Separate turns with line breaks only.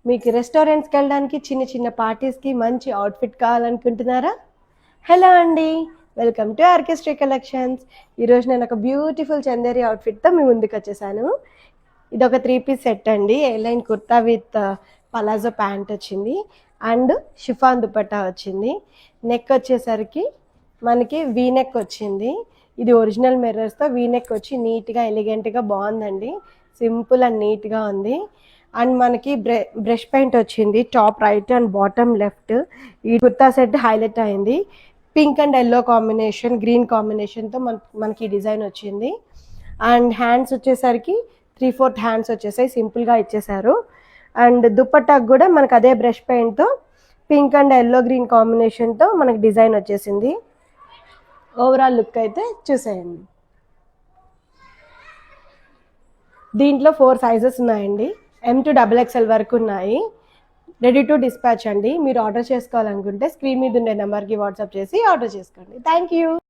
మీకు రెస్టారెంట్స్కి వెళ్ళడానికి చిన్న చిన్న పార్టీస్కి మంచి అవుట్ఫిట్ కావాలనుకుంటున్నారా? హలో అండి, వెల్కమ్ టు ఆర్కెస్ట్రీ కలెక్షన్స్. ఈరోజు నేను ఒక బ్యూటిఫుల్ చందేరి అవుట్ఫిట్తో మీ ముందుకు వచ్చేసాను. ఇది ఒక 3-పీస్ సెట్ అండి. Airline kurta with palazzo pant వచ్చింది అండ్ షిఫాన్ దుపట్టా వచ్చింది. నెక్ వచ్చేసరికి మనకి వీ నెక్ వచ్చింది. ఇది ఒరిజినల్ మిర్రర్స్తో వీ నెక్ వచ్చి నీట్గా ఎలిగెంట్గా బాగుందండి. సింపుల్ అండ్ నీట్గా ఉంది. అండ్ మనకి బ్రష్ పెయింట్ వచ్చింది top right and bottom left. ఈ కుర్తా సెట్ హైలైట్ అయింది. Pink and yellow combination, green కాంబినేషన్తో మనకి డిజైన్ వచ్చింది. అండ్ హ్యాండ్స్ వచ్చేసరికి 3/4 హ్యాండ్స్ వచ్చేసాయి, సింపుల్గా ఇచ్చేసారు. అండ్ దుపట్టాకు కూడా మనకు అదే బ్రష్ పెయింట్తో పింక్ అండ్ ఎల్లో గ్రీన్ కాంబినేషన్తో మనకి డిజైన్ వచ్చేసింది. ఓవరాల్ లుక్ అయితే చూసేయండి. దీంట్లో 4 సైజెస్ ఉన్నాయండి. M to XXL వరకు ఉన్నాయి. రెడీ టు డిస్పాచ్ అండి. మీరు ఆర్డర్ చేసుకోవాలనుకుంటే స్క్రీన్ మీద ఉండే నెంబర్కి వాట్సాప్ చేసి ఆర్డర్ చేసుకోండి. Thank you.